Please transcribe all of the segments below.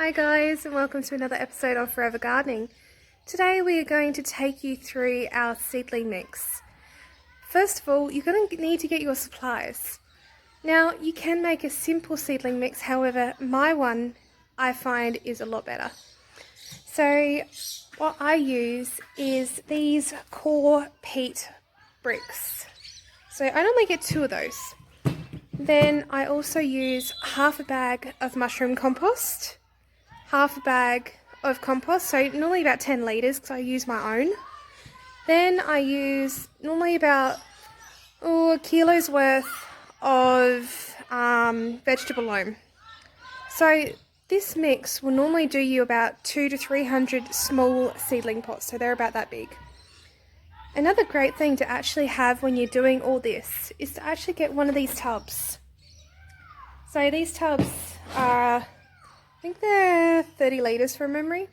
Hi guys, and welcome to another episode of Forever Gardening. Today we are going to take you through our seedling mix. First of all, you're going to need to get your supplies. Now, you can make a simple seedling mix, however, my one I find is a lot better. So, what I use is these core peat bricks. So, I normally get 2 of those. Then I also use half a bag of mushroom compost, half a bag of compost, so normally about 10 litres because I use my own. Then I use normally about a kilo's worth of vegetable loam. So this mix will normally do you about 200 to 300 small seedling pots, so they're about that big. Another great thing to actually have when you're doing all this is to actually get one of these tubs. So these tubs are, I think they're 30 litres from memory.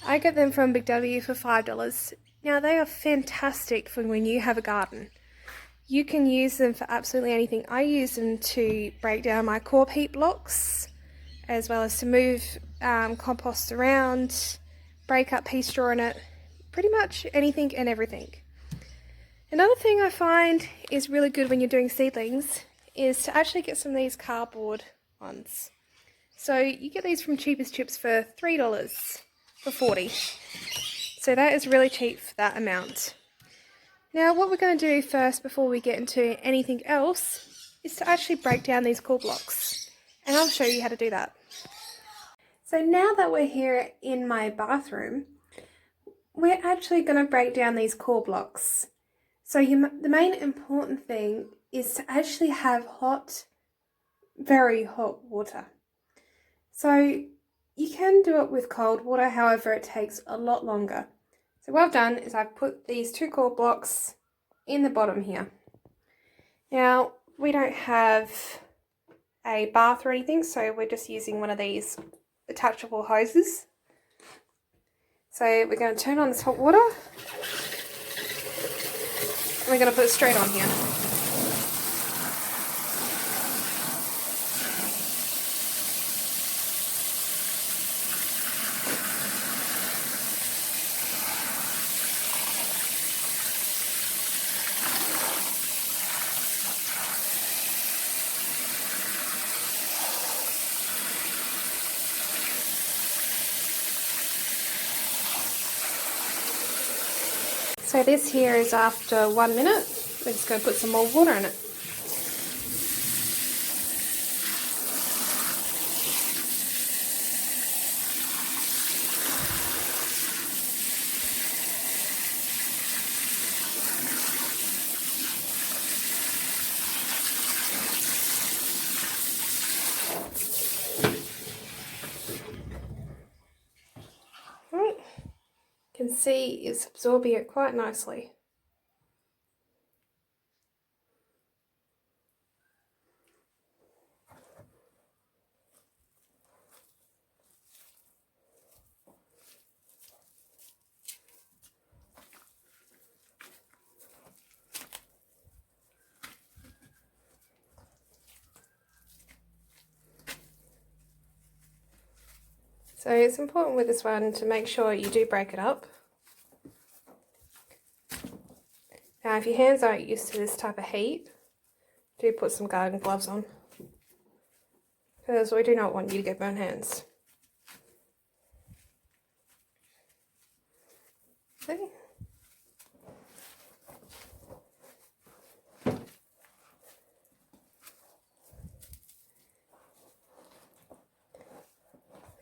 I get them from Big W for $5. Now they are fantastic for when you have a garden. You can use them for absolutely anything. I use them to break down my core peat blocks, as well as to move compost around, break up pea straw in it, pretty much anything and everything. Another thing I find is really good when you're doing seedlings is to actually get some of these cardboard ones. So you get these from Cheapest Chips for $3 for 40. So that is really cheap for that amount. Now what we're going to do first before we get into anything else is to actually break down these core blocks. And I'll show you how to do that. So now that we're here in my bathroom, we're actually going to break down these core blocks. So the main important thing is to actually have hot, very hot water. So you can do it with cold water, however it takes a lot longer. So what I've done is I've put these 2 core blocks in the bottom here. Now we don't have a bath or anything, so we're just using one of these attachable hoses. So we're going to turn on this hot water and we're going to put it straight on here. So this here is after 1 minute. We're just going to put some more water in it. Right. You can see it's absorbing it quite nicely. So it's important with this one to make sure you do break it up. Now if your hands aren't used to this type of heat, do put some garden gloves on, because we do not want you to get burnt hands. See?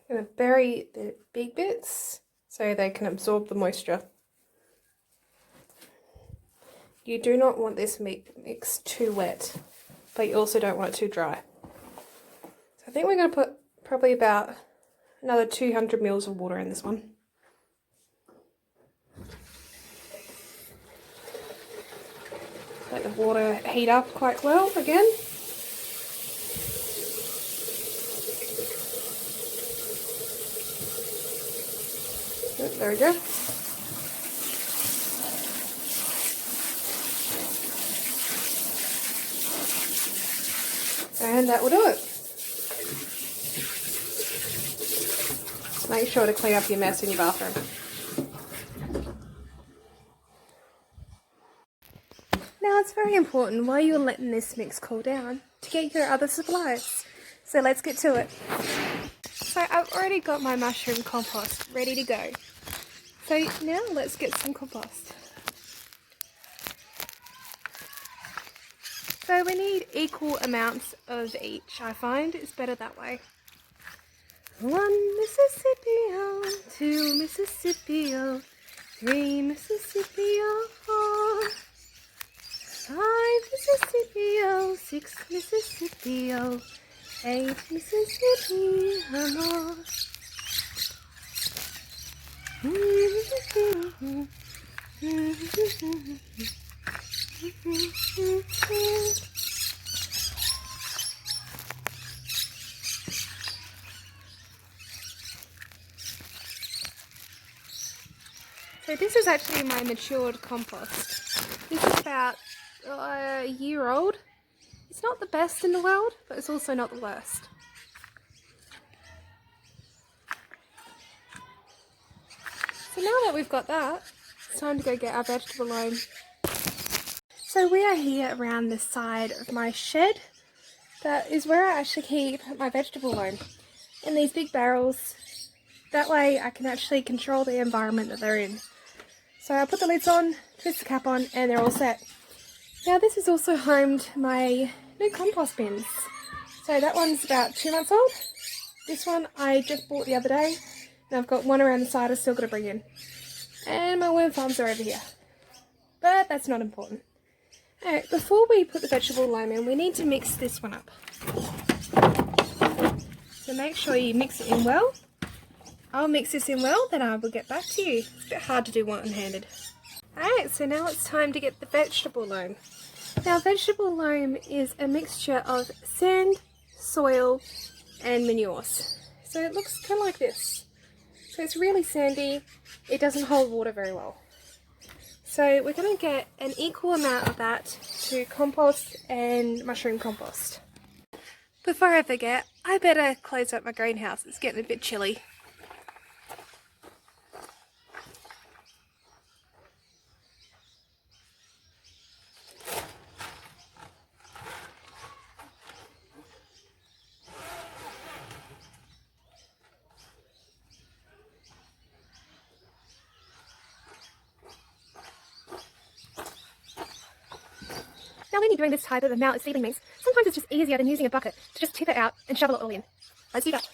I'm going to bury the big bits so they can absorb the moisture. You do not want this mix too wet, but you also don't want it too dry. So I think we're going to put probably about another 200 mils of water in this one. Let the water heat up quite well again. There we go. And that will do it. Make sure to clean up your mess in your bathroom. Now it's very important while you're letting this mix cool down to get your other supplies. So let's get to it. So I've already got my mushroom compost ready to go. So now let's get some compost. So we need equal amounts of each. I find it's better that way. 1 Mississippi-o, 2 Mississippi-o, 3 Mississippi-o, 4, 5 Mississippi-o, 6 Mississippi-o, 8 Mississippi-o. So this is actually my matured compost. This is about a year old. It's not the best in the world, but it's also not the worst. So now that we've got that, it's time to go get our vegetable loam. So we are here around the side of my shed. That is where I actually keep my vegetable loam, in these big barrels. That way I can actually control the environment that they're in. So I put the lids on, twist the cap on, and they're all set. Now this is also home to my new compost bins. So that one's about 2 months old. This one I just bought the other day, and I've got one around the side I've still got to bring in. And my worm farms are over here. But that's not important. Alright, before we put the vegetable loam in, we need to mix this one up. So make sure you mix it in well. I'll mix this in well, then I will get back to you. It's a bit hard to do one-handed. Alright, so now it's time to get the vegetable loam. Now vegetable loam is a mixture of sand, soil and manures. So it looks kind of like this. So it's really sandy, it doesn't hold water very well. So we're going to get an equal amount of that to compost and mushroom compost. Before I forget, I better close up my greenhouse, it's getting a bit chilly. Now when you're doing this type of amount of seedling mix, sometimes it's just easier than using a bucket to just tip it out and shovel it all in. Let's do that.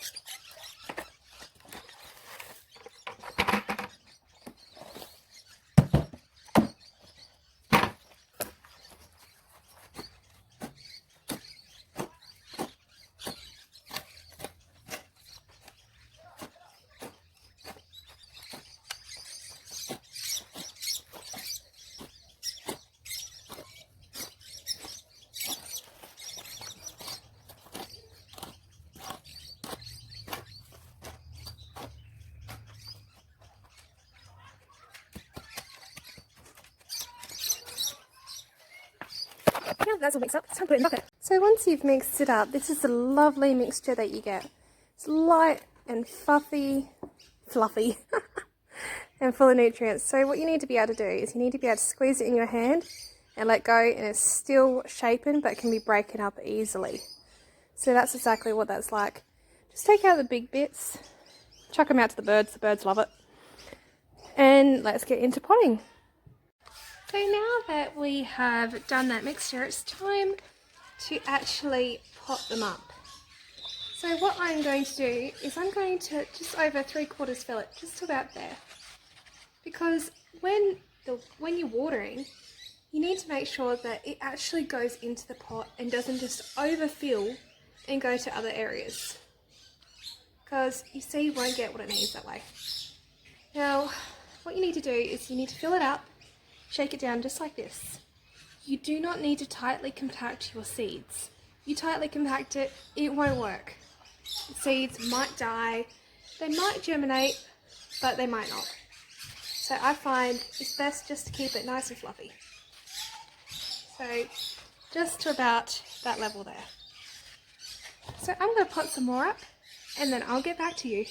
Now that's all mixed up, it's time to put it in the bucket. So once you've mixed it up, this is the lovely mixture that you get. It's light and fluffy, and full of nutrients. So what you need to be able to do is you need to be able to squeeze it in your hand and let go, and it's still shapen but can be broken up easily. So that's exactly what that's like. Just take out the big bits, chuck them out to the birds love it. And let's get into potting. So now that we have done that mixture, it's time to actually pot them up. So what I'm going to do is I'm going to just over 3/4 fill it, just to about there. Because when you're watering, you need to make sure that it actually goes into the pot and doesn't just overfill and go to other areas. Because your seed won't get what it needs that way. Now, what you need to do is you need to fill it up, shake it down just like this. You do not need to tightly compact your seeds. You tightly compact it, it won't work. The seeds might die, they might germinate, but they might not. So I find it's best just to keep it nice and fluffy. So just to about that level there. So I'm going to pot some more up and then I'll get back to you.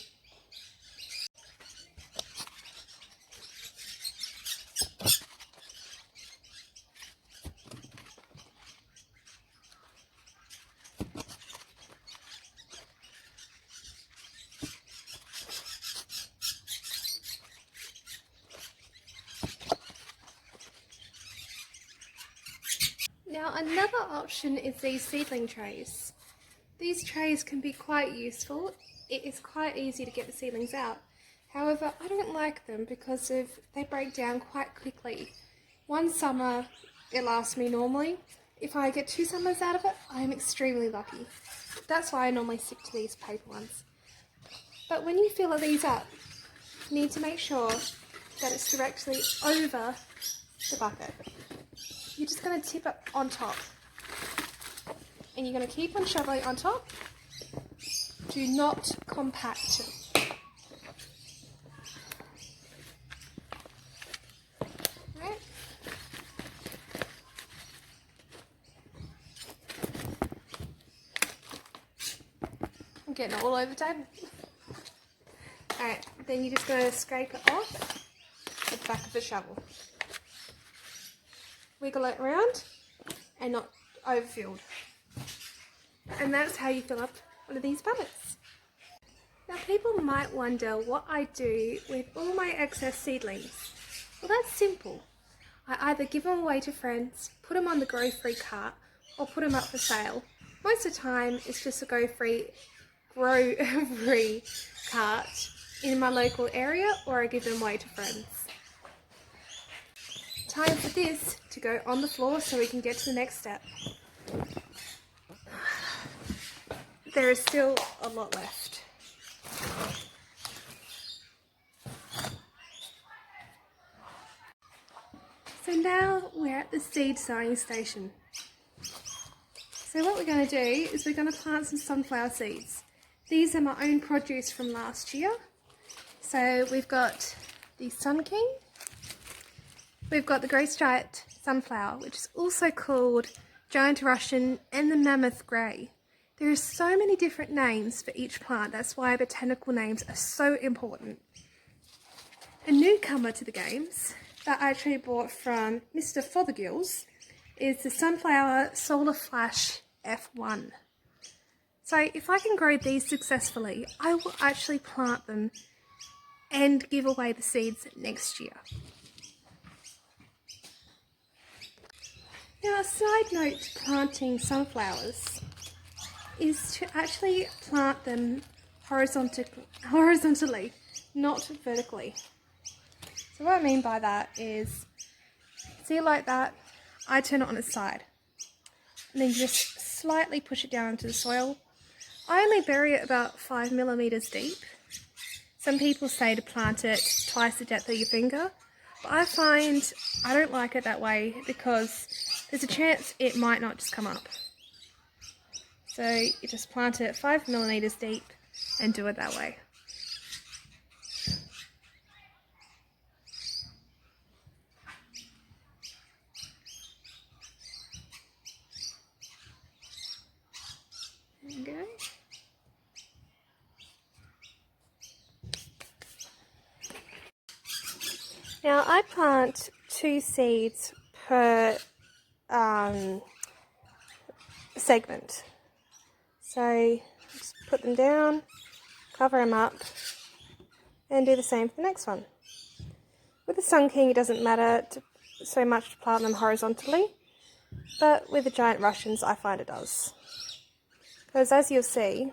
another option is these seedling trays. These trays can be quite useful. It is quite easy to get the seedlings out. However, I don't like them because they break down quite quickly. One summer it lasts me normally. If I get 2 summers out of it, I am extremely lucky. That's why I normally stick to these paper ones. But when you fill these up, you need to make sure that it's directly over the bucket. You're just going to tip it on top. And you're going to keep on shoveling on top. Do not compact it. Right. I'm getting it all over the table. Alright, then you're just going to scrape it off with the back of the shovel. Wiggle it around and not overfilled. And that's how you fill up one of these buckets. Now people might wonder what I do with all my excess seedlings. Well, that's simple. I either give them away to friends, put them on the grow free cart, or put them up for sale. Most of the time it's just a grow free cart in my local area, or I give them away to friends. Time for this to go on the floor so we can get to the next step. There is still a lot left. So now we're at the seed sowing station. So what we're going to do is we're going to plant some sunflower seeds. These are my own produce from last year. So we've got the Sun King, we've got the grey striped sunflower, which is also called Giant Russian and the Mammoth Grey. There are so many different names for each plant, that's why botanical names are so important. A newcomer to the games that I actually bought from Mr. Fothergill's is the Sunflower Solar Flash F1. So if I can grow these successfully, I will actually plant them and give away the seeds next year. Now, a side note to planting sunflowers is to actually plant them horizontally, not vertically. So what I mean by that is, see it like that, I turn it on its side. And then just slightly push it down into the soil. I only bury it about 5 millimeters deep. Some people say to plant it twice the depth of your finger, but I find I don't like it that way because there's a chance it might not just come up. So you just plant it 5 millimeters deep and do it that way. There you go. Now I plant 2 seeds per segment. So just put them down, cover them up, and do the same for the next one. With the Sun King, it doesn't matter so much to plant them horizontally, but with the Giant Russians, I find it does. Because as you'll see,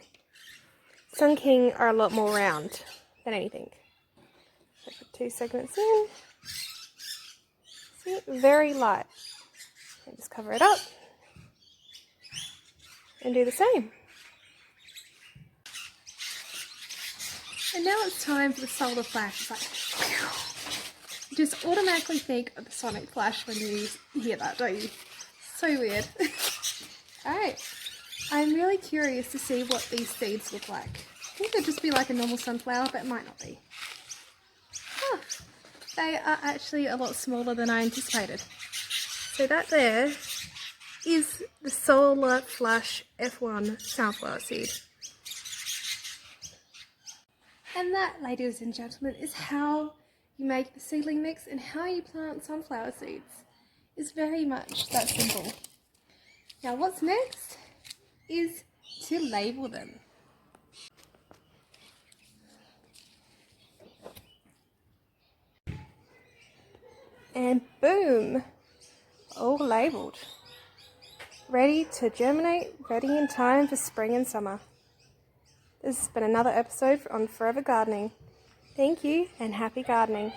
Sun King are a lot more round than anything. So put 2 segments in. See, very light. And just cover it up and do the same. And now it's time for the solar flash. It's like, you just automatically think of the sonic flash when you hear that, don't you? So weird. Alright, I'm really curious to see what these seeds look like. I think they'd just be like a normal sunflower, but it might not be. Huh. They are actually a lot smaller than I anticipated. So that there is the Solar Flash F1 sunflower seed. And that, ladies and gentlemen, is how you make the seedling mix and how you plant sunflower seeds. It's very much that simple. Now what's next is to label them. And boom, all labelled. ready to germinate, ready in time for spring and summer. This has been another episode on Forever Gardening. Thank you and happy gardening.